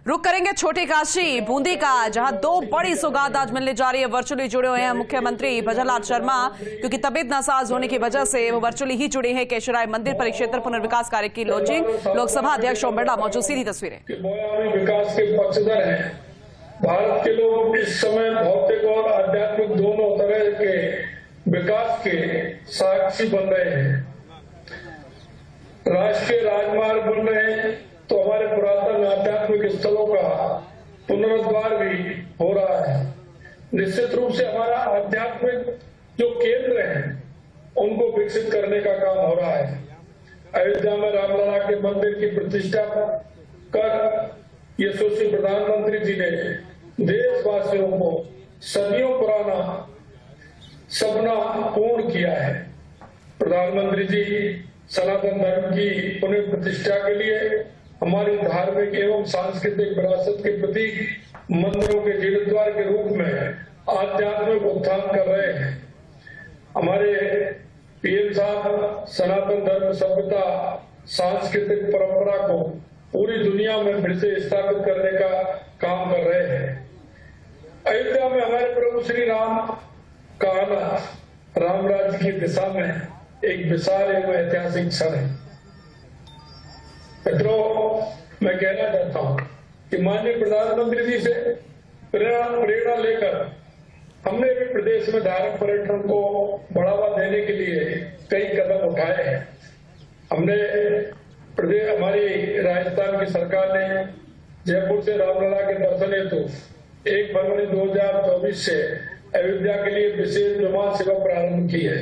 रुक करेंगे छोटी काशी बूंदी का, जहां दो बड़ी सौगात आज मिलने जा रही है। वर्चुअली जुड़े हुए हैं मुख्यमंत्री भजनलाल शर्मा, क्योंकि तबीयत नासाज होने की वजह से वो वर्चुअली ही जुड़े हैं। केशराय मंदिर परिक्षेत्र पुनर्विकास कार्य की लॉन्चिंग, लोकसभा अध्यक्ष ओम बिरला मौजूद। सीधी तस्वीरें। विकास के पक्षधर हैं। भारत के लोग इस समय भौतिक और आध्यात्मिक दोनों तरह के विकास के साक्षी बन रहे हैं। राष्ट्रीय राजमार्ग बन रहे हैं तो हमारे पुरातन आध्यात्मिक स्थलों का पुनरुद्धार भी हो रहा है। निश्चित रूप से हमारा आध्यात्मिक जो केंद्र है उनको विकसित करने का काम हो रहा है। अयोध्या में रामलला के मंदिर की प्रतिष्ठा कर यशस्वी प्रधानमंत्री जी ने देशवासियों को सदियों पुराना सपना पूर्ण किया है। प्रधानमंत्री जी सनातन धर्म की पुनः प्रतिष्ठा के लिए हमारी धार्मिक एवं सांस्कृतिक विरासत के प्रतीक मंदिरों के जीर्णोद्धार के रूप में आध्यात्मिक उत्थान कर रहे हैं। हमारे पीएम साहब सनातन धर्म सभ्यता सांस्कृतिक परंपरा को पूरी दुनिया में फिर से स्थापित करने का काम कर रहे हैं। अयोध्या में हमारे प्रभु श्री राम का आना राम राज्य की दिशा में एक विशाल एवं ऐतिहासिक क्षण है। मित्रों, मैं कहना चाहता हूं कि माननीय प्रधानमंत्री जी से प्रेरणा लेकर हमने भी प्रदेश में धार्मिक पर्यटन को बढ़ावा देने के लिए कई कदम उठाए हैं। हमने हमारी राजस्थान की सरकार ने जयपुर से रामलला के दर्शन हेतु 1 फरवरी 2024 से अयोध्या के लिए विशेष विमान सेवा प्रारंभ की है।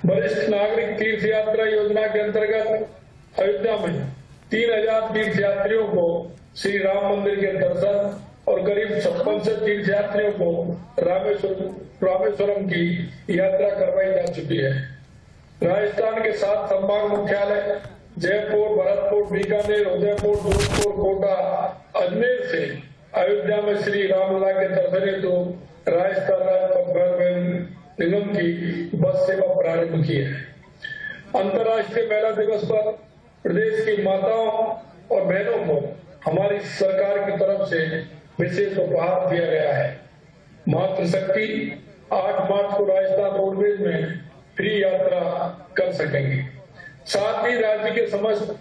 वरिष्ठ नागरिक तीर्थ यात्रा योजना के अंतर्गत अयोध्या में 3000 तीर्थ यात्रियों को श्री राम मंदिर के दर्शन और करीब 56 तीर्थ यात्रियों को रामेश्वरम की यात्रा करवाई जा चुकी है। राजस्थान के 7 संभाग मुख्यालय जयपुर, भरतपुर, बीकानेर, उदयपुर, जोधपुर, कोटा, अजमेर से अयोध्या में श्री रामलला के दर्शन हेतु राजस्थान राज्य परिवहन निगम की बस सेवा प्रारंभ की है। अंतर्राष्ट्रीय महिला दिवस पर प्रदेश की माताओं और बहनों को हमारी सरकार की तरफ से विशेष उपहार दिया गया है। मातृशक्ति 8 मार्च को राजस्थान रोडवेज में फ्री यात्रा कर सकेंगे। साथ ही राज्य के समस्त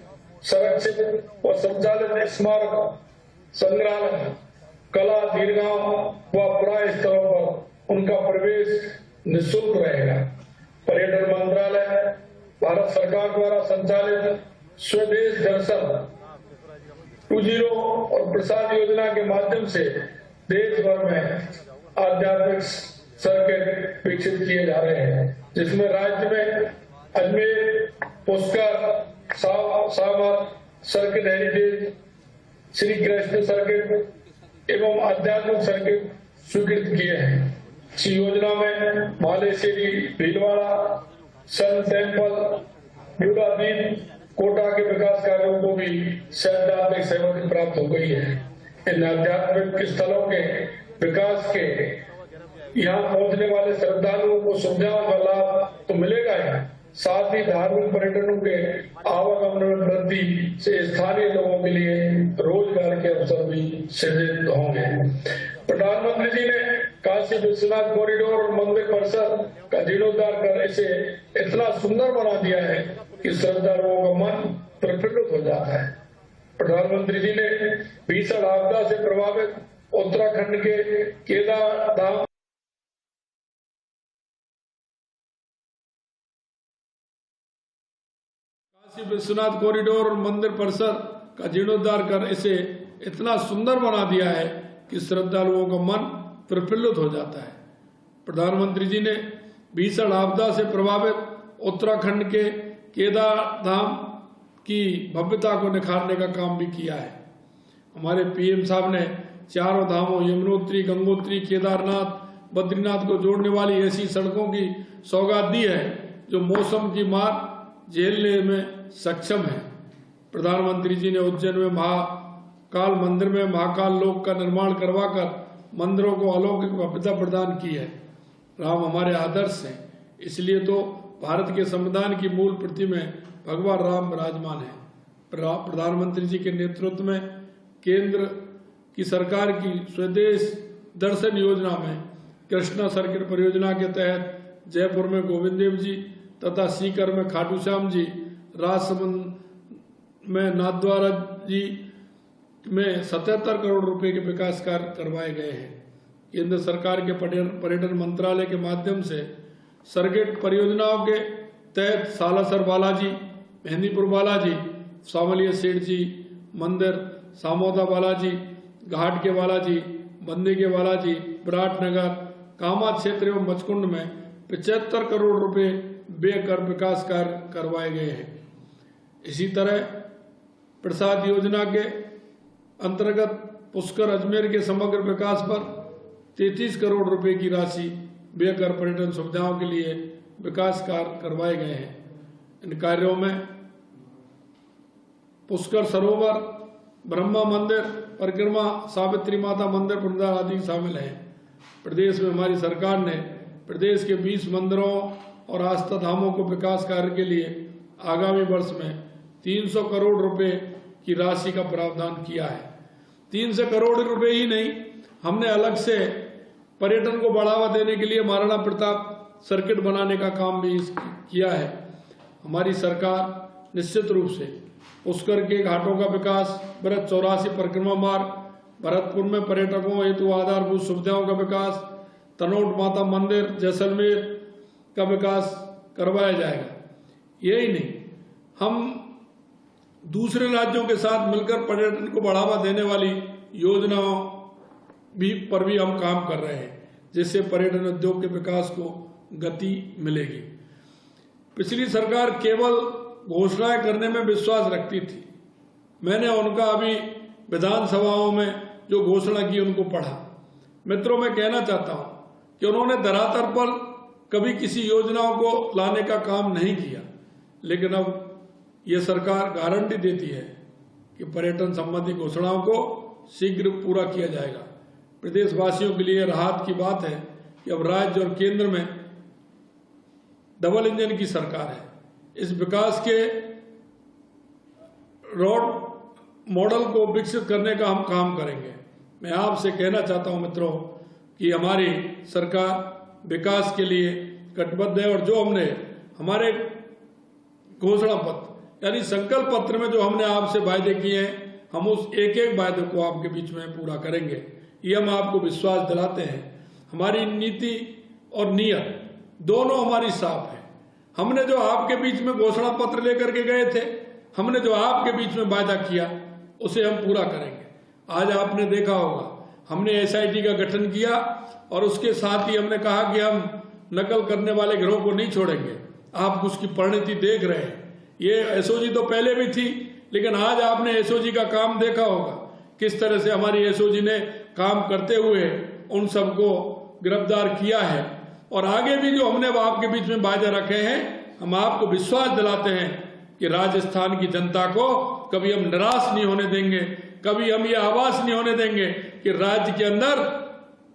संरक्षित और संचालित स्मारक, संग्रहालय, कला, दीर्घाओं व पुराने स्थलों पर उनका प्रवेश निःशुल्क रहेगा। पर्यटन मंत्रालय भारत सरकार द्वारा संचालित स्वदेश दर्शन 20 और प्रसाद योजना के माध्यम से देश भर में आध्यात्मिक सर्किट विकसित किए जा रहे हैं, जिसमें राज्य में Ajmer, Pushkar, Sawar circuit, heritage, Shri Krishna circuit एवं आध्यात्मिक सर्किट स्वीकृत किए हैं। इस योजना में मालेश्वरी, भीलवाड़ा, सन टेम्पल, ब्यूडादीप, कोटा के विकास कार्यों को भी सैद्धांतिक सहमति प्राप्त हो गई है। इन आध्यात्मिक स्थलों के विकास के यहाँ पहुंचने वाले श्रद्धालुओं को सुविधाओं का लाभ तो मिलेगा ही, साथ ही धार्मिक पर्यटनों के आवागमन में वृद्धि से स्थानीय लोगों के लिए रोजगार के अवसर भी सृजित होंगे। प्रधानमंत्री जी ने काशी विश्वनाथ कॉरिडोर और मंदिर परिसर का जीर्णोद्धार कर इसे इतना सुंदर बना दिया है कि श्रद्धालुओं का मन प्रफुल्लित हो जाता है। प्रधानमंत्री जी ने भीषण आपदा से प्रभावित उत्तराखंड के केदार धाम काशी विश्वनाथ कॉरिडोर और मंदिर परिसर का जीर्णोद्धार कर इसे इतना सुंदर बना दिया है कि श्रद्धालुओं का मन प्रफुल्लित हो जाता है। प्रधानमंत्री जी ने भीषण आपदा से प्रभावित उत्तराखंड के केदार धाम की भव्यता को निखारने का काम भी किया है। हमारे पीएम साहब ने चारों धामों यमुनोत्री, गंगोत्री, केदारनाथ, बद्रीनाथ को जोड़ने वाली ऐसी सड़कों की सौगात दी है जो मौसम की मार झेलने में सक्षम है। प्रधानमंत्री जी ने उज्जैन में महाकाल मंदिर में महाकाल लोक का निर्माण करवाकर मंदिरों को अलौकिक भव्यता प्रदान की है। राम हमारे आदर्श हैं, इसलिए तो भारत के संविधान की मूल प्रति में भगवान राम विराजमान है। प्रधानमंत्री जी के नेतृत्व में केंद्र की सरकार की स्वदेश दर्शन योजना में कृष्णा सर्किट परियोजना के तहत जयपुर में गोविंद देव जी तथा सीकर में खाटू श्याम जी, राजसमंद में नाथद्वारा जी में 77 करोड़ रुपए के विकास कार्य करवाए गए हैं। केंद्र सरकार के पर्यटन मंत्रालय के माध्यम से सर्किट परियोजनाओं के तहत सालासर बालाजी, मेहंदीपुर बालाजी, सावलिया सेठ जी मंदिर, सामोदा बालाजी, घाट के बालाजी, बंदी के बालाजी, विराटनगर, कामा क्षेत्र एवं मचकुंड में 75 करोड़ रुपए व्यय कर विकास कार्य करवाए गए हैं। इसी तरह प्रसाद योजना के अंतर्गत पुष्कर अजमेर के समग्र विकास पर 33 करोड़ रुपए की राशि व्यय कर पर्यटन सुविधाओं के लिए विकास कार्य करवाए गए हैं। इन कार्यों में पुष्कर सरोवर, ब्रह्मा मंदिर, परिक्रमा, सावित्री माता मंदिर, पुनर्द्वार आदि शामिल हैं। प्रदेश में हमारी सरकार ने प्रदेश के 20 मंदिरों और आस्था धामों को विकास कार्य के लिए आगामी वर्ष में 300 करोड़ रुपए की राशि का प्रावधान किया है। 300 करोड़ रुपए ही नहीं, हमने अलग से पर्यटन को बढ़ावा देने के लिए महाराणा प्रताप सर्किट बनाने का काम भी किया है। हमारी सरकार निश्चित रूप से पुष्कर के घाटों का विकास, ब्रज 84 परिक्रमा मार्ग, भरतपुर में पर्यटकों हेतु आधारभूत सुविधाओं का विकास, तनोट माता मंदिर जैसलमेर का विकास करवाया जाएगा। यही नहीं, हम दूसरे राज्यों के साथ मिलकर पर्यटन को बढ़ावा देने वाली योजनाओं पर भी हम काम कर रहे हैं, जिससे पर्यटन उद्योग के विकास को गति मिलेगी। पिछली सरकार केवल घोषणाएं करने में विश्वास रखती थी। मैंने उनका अभी विधानसभाओं में जो घोषणा की उनको पढ़ा। मित्रों, मैं कहना चाहता हूं कि उन्होंने धरातल पर कभी किसी योजनाओं को लाने का काम नहीं किया, लेकिन अब यह सरकार गारंटी देती है कि पर्यटन संबंधी घोषणाओं को शीघ्र पूरा किया जाएगा। प्रदेशवासियों के लिए राहत की बात है कि अब राज्य और केंद्र में डबल इंजन की सरकार है। इस विकास के रोड मॉडल को विकसित करने का हम काम करेंगे। मैं आपसे कहना चाहता हूं मित्रों कि हमारी सरकार विकास के लिए कटिबद्ध है और जो हमने हमारे घोषणा पत्र यानी संकल्प पत्र में जो हमने आपसे वायदे किए हैं, हम उस एक एक वायदे को आपके बीच में पूरा करेंगे। ये हम आपको विश्वास दिलाते हैं। हमारी नीति और नियत दोनों हमारी साफ है। हमने जो आपके बीच में घोषणा पत्र लेकर के गए थे, हमने जो आपके बीच में वायदा किया, उसे हम पूरा करेंगे। आज आपने देखा होगा, हमने एसआईटी का गठन किया और उसके साथ ही हमने कहा कि हम नकल करने वाले गिरोह को नहीं छोड़ेंगे। आप उसकी परिणति देख रहे हैं। ये एसओजी तो पहले भी थी, लेकिन आज आपने एसओजी का काम देखा होगा, किस तरह से हमारी एसओजी ने काम करते हुए उन सबको गिरफ्तार किया है। और आगे भी जो हमने आपके बीच में वायदे रखे हैं, हम आपको विश्वास दिलाते हैं कि राजस्थान की जनता को कभी हम निराश नहीं होने देंगे, कभी हम ये आवाज नहीं होने देंगे कि राज्य के अंदर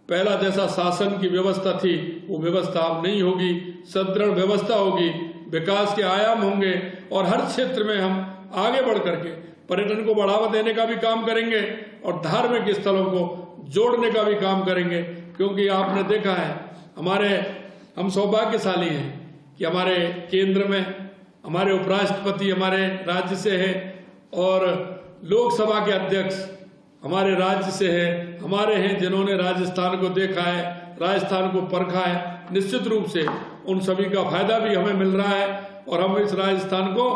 पहला जैसा शासन की व्यवस्था थी वो व्यवस्था अब नहीं होगी। सुदृढ़ व्यवस्था होगी, विकास के आयाम होंगे और हर क्षेत्र में हम आगे बढ़ करके पर्यटन को बढ़ावा देने का भी काम करेंगे और धार्मिक स्थलों को जोड़ने का भी काम करेंगे। क्योंकि आपने देखा है, हम सौभाग्यशाली हैं कि हमारे केंद्र में हमारे उपराष्ट्रपति हमारे राज्य से है और लोकसभा के अध्यक्ष हमारे राज्य से है, हमारे हैं जिन्होंने राजस्थान को देखा है, राजस्थान को परखा है। निश्चित रूप से उन सभी का फायदा भी हमें मिल रहा है और हम इस राजस्थान को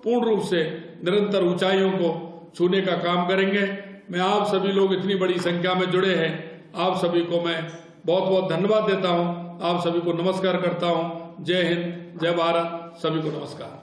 पूर्ण रूप से निरंतर ऊंचाइयों को छूने का काम करेंगे। मैं आप सभी लोग इतनी बड़ी संख्या में जुड़े हैं, आप सभी को मैं बहुत बहुत धन्यवाद देता हूं। आप सभी को नमस्कार करता हूं। जय हिंद, जय भारत, सभी को नमस्कार।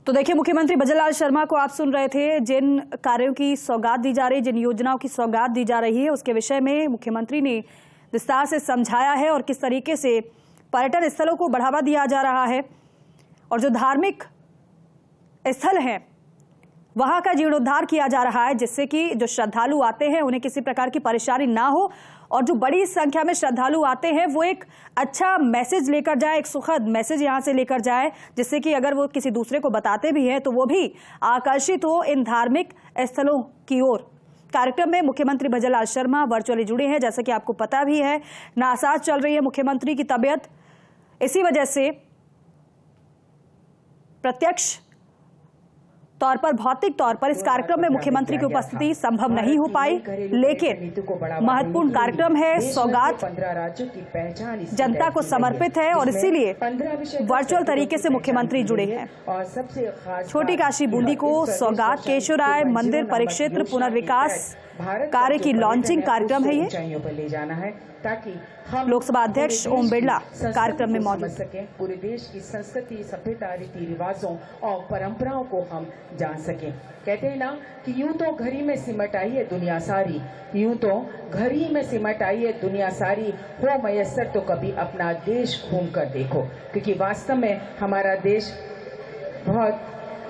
तो देखिए, मुख्यमंत्री भजनलाल शर्मा को आप सुन रहे थे। जिन कार्यों की सौगात दी जा रही है, जिन योजनाओं की सौगात दी जा रही है, उसके विषय में मुख्यमंत्री ने विस्तार से समझाया है और किस तरीके से पर्यटन स्थलों को बढ़ावा दिया जा रहा है और जो धार्मिक स्थल हैं वहां का जीर्णोद्धार किया जा रहा है, जिससे कि जो श्रद्धालु आते हैं उन्हें किसी प्रकार की परेशानी ना हो और जो बड़ी संख्या में श्रद्धालु आते हैं वो एक अच्छा मैसेज लेकर जाए, एक सुखद मैसेज यहां से लेकर जाए, जिससे कि अगर वो किसी दूसरे को बताते भी हैं तो वो भी आकर्षित हो इन धार्मिक स्थलों की ओर। कार्यक्रम में मुख्यमंत्री भजनलाल शर्मा वर्चुअली जुड़े हैं। जैसा कि आपको पता भी है, नासाज चल रही है मुख्यमंत्री की तबीयत, इसी वजह से प्रत्यक्ष तौर पर, भौतिक तौर पर इस कार्यक्रम में मुख्यमंत्री की उपस्थिति संभव नहीं हो पाई, लेकिन महत्वपूर्ण कार्यक्रम है, सौगात जनता को समर्पित है और इसीलिए वर्चुअल तरीके से मुख्यमंत्री जुड़े हैं। छोटी काशी बूंदी को सौगात केशवराय मंदिर परिक्षेत्र पुनर्विकास कार्य की लॉन्चिंग कार्यक्रम है ये। ताकि लोकसभा अध्यक्ष ओम बिरला कार्यक्रम में मौजूद सके, पूरे देश की संस्कृति, सभ्यता, रीति रिवाजों और परंपराओं को हम जान सकें। कहते हैं ना कि यूं तो घर ही में सिमट आई है दुनिया सारी, यूं तो घर ही में सिमट आई है दुनिया सारी, हो मयस्सर तो कभी अपना देश घूम कर देखो, क्योंकि वास्तव में हमारा देश बहुत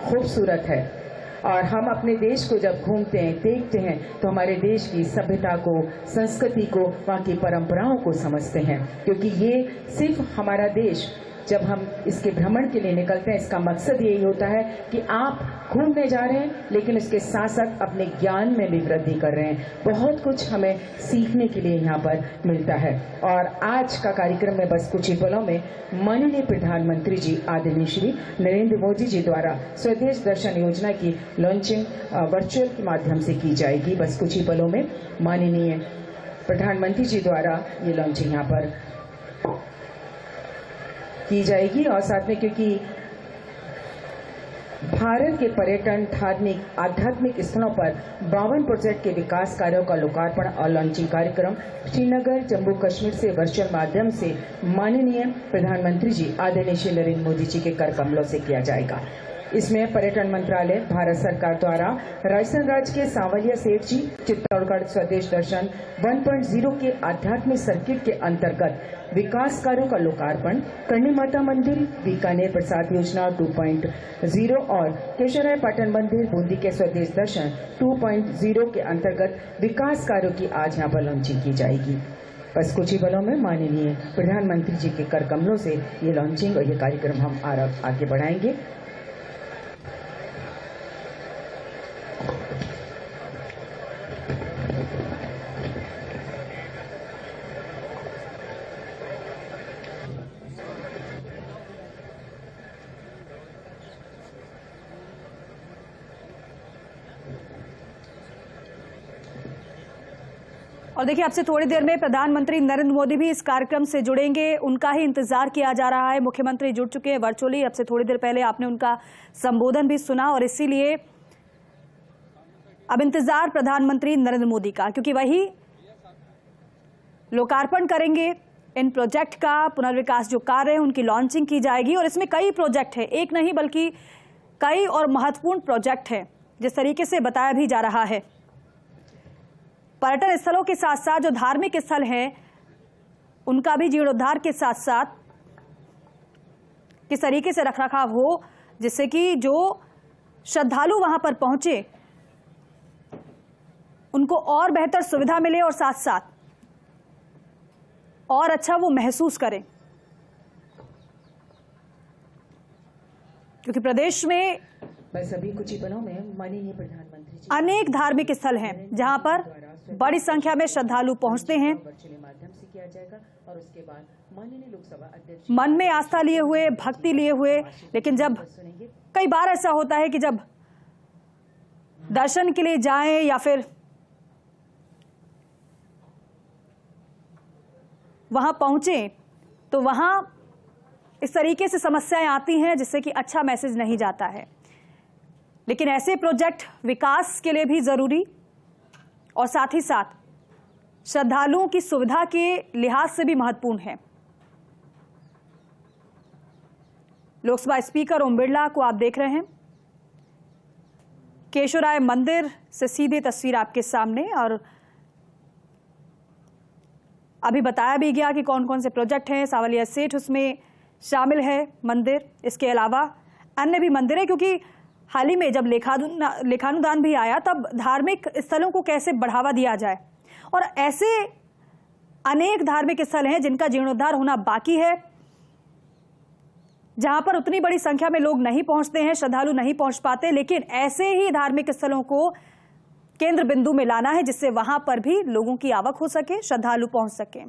खूबसूरत है और हम अपने देश को जब घूमते हैं, देखते हैं तो हमारे देश की सभ्यता को, संस्कृति को, वहाँ की परंपराओं को समझते हैं। क्योंकि ये सिर्फ हमारा देश, जब हम इसके भ्रमण के लिए निकलते हैं, इसका मकसद यही होता है कि आप घूमने जा रहे हैं लेकिन उसके साथ साथ अपने ज्ञान में भी वृद्धि कर रहे हैं। बहुत कुछ हमें सीखने के लिए यहाँ पर मिलता है। और आज का कार्यक्रम में बस कुछ ही पलों में माननीय प्रधानमंत्री जी आदरणीय श्री नरेंद्र मोदी जी द्वारा स्वदेश दर्शन योजना की लॉन्चिंग वर्चुअल के माध्यम से की जाएगी। बस कुछ ही पलों में माननीय प्रधानमंत्री जी द्वारा ये लॉन्चिंग यहाँ पर की जाएगी। और साथ में क्योंकि भारत के पर्यटन, धार्मिक, आध्यात्मिक स्थलों पर 52 प्रोजेक्ट के विकास कार्यों का लोकार्पण और लॉन्चिंग कार्यक्रम श्रीनगर, जम्मू कश्मीर से वर्चुअल माध्यम से माननीय प्रधानमंत्री जी आदरणीय श्री नरेंद्र मोदी जी के कर कमलों से किया जाएगा। इसमें पर्यटन मंत्रालय, भारत सरकार द्वारा राजस्थान राज्य के सांवलिया सेठ जी चित्तौड़गढ़ स्वदेश दर्शन 1.0 के आध्यात्मिक सर्किट के अंतर्गत विकास कार्यों का लोकार्पण, करणी माता मंदिर बीकानेर प्रसाद योजना 2.0 और केशवराय पाटन मंदिर बूंदी के स्वदेश दर्शन 2.0 के अंतर्गत विकास कार्यों की आज यहाँ पर लॉन्चिंग की जाएगी। बस कुछ ही पलों में माननीय प्रधानमंत्री जी के कर कमलों से ये लॉन्चिंग और ये कार्यक्रम हम आगे बढ़ाएंगे। और देखिए, आपसे थोड़ी देर में प्रधानमंत्री नरेंद्र मोदी भी इस कार्यक्रम से जुड़ेंगे, उनका ही इंतजार किया जा रहा है। मुख्यमंत्री जुड़ चुके हैं वर्चुअली, अब से थोड़ी देर पहले आपने उनका संबोधन भी सुना और इसीलिए अब इंतजार प्रधानमंत्री नरेंद्र मोदी का, क्योंकि वही लोकार्पण करेंगे इन प्रोजेक्ट का। पुनर्विकास जो कार्य है उनकी लॉन्चिंग की जाएगी और इसमें कई प्रोजेक्ट है, एक नहीं बल्कि कई और महत्वपूर्ण प्रोजेक्ट है। जिस तरीके से बताया भी जा रहा है, पर्यटन स्थलों के साथ साथ जो धार्मिक स्थल हैं उनका भी जीर्णोद्धार के साथ साथ किस तरीके से रखरखाव हो, जिससे कि जो श्रद्धालु वहां पर पहुंचे उनको और बेहतर सुविधा मिले और साथ साथ और अच्छा वो महसूस करें। क्योंकि प्रदेश में बस अभी कुछ ही पलों में माननीय प्रधानमंत्री जी अनेक धार्मिक स्थल हैं जहां पर बड़ी संख्या में श्रद्धालु पहुंचते हैं। वर्चुअल माध्यम से किया जाएगा और उसके बाद माननीय लोकसभा अध्यक्ष मन में आस्था लिए हुए, भक्ति लिए हुए, लेकिन जब कई बार ऐसा होता है कि जब दर्शन के लिए जाएं या फिर वहां पहुंचे तो वहां इस तरीके से समस्याएं आती हैं जिससे कि अच्छा मैसेज नहीं जाता है। लेकिन ऐसे प्रोजेक्ट विकास के लिए भी जरूरी और साथ ही साथ श्रद्धालुओं की सुविधा के लिहाज से भी महत्वपूर्ण है। लोकसभा स्पीकर ओम बिरला को आप देख रहे हैं, केशवराय मंदिर से सीधे तस्वीर आपके सामने, और अभी बताया भी गया कि कौन कौन से प्रोजेक्ट हैं। सांवलिया सेठ उसमें शामिल है मंदिर, इसके अलावा अन्य भी मंदिर है, क्योंकि हाल ही में जब लेखानुदान भी आया तब धार्मिक स्थलों को कैसे बढ़ावा दिया जाए और ऐसे अनेक धार्मिक स्थल हैं जिनका जीर्णोद्धार होना बाकी है, जहां पर उतनी बड़ी संख्या में लोग नहीं पहुंचते हैं, श्रद्धालु नहीं पहुंच पाते, लेकिन ऐसे ही धार्मिक स्थलों को केंद्र बिंदु में लाना है जिससे वहां पर भी लोगों की आवक हो सके, श्रद्धालु पहुंच सके।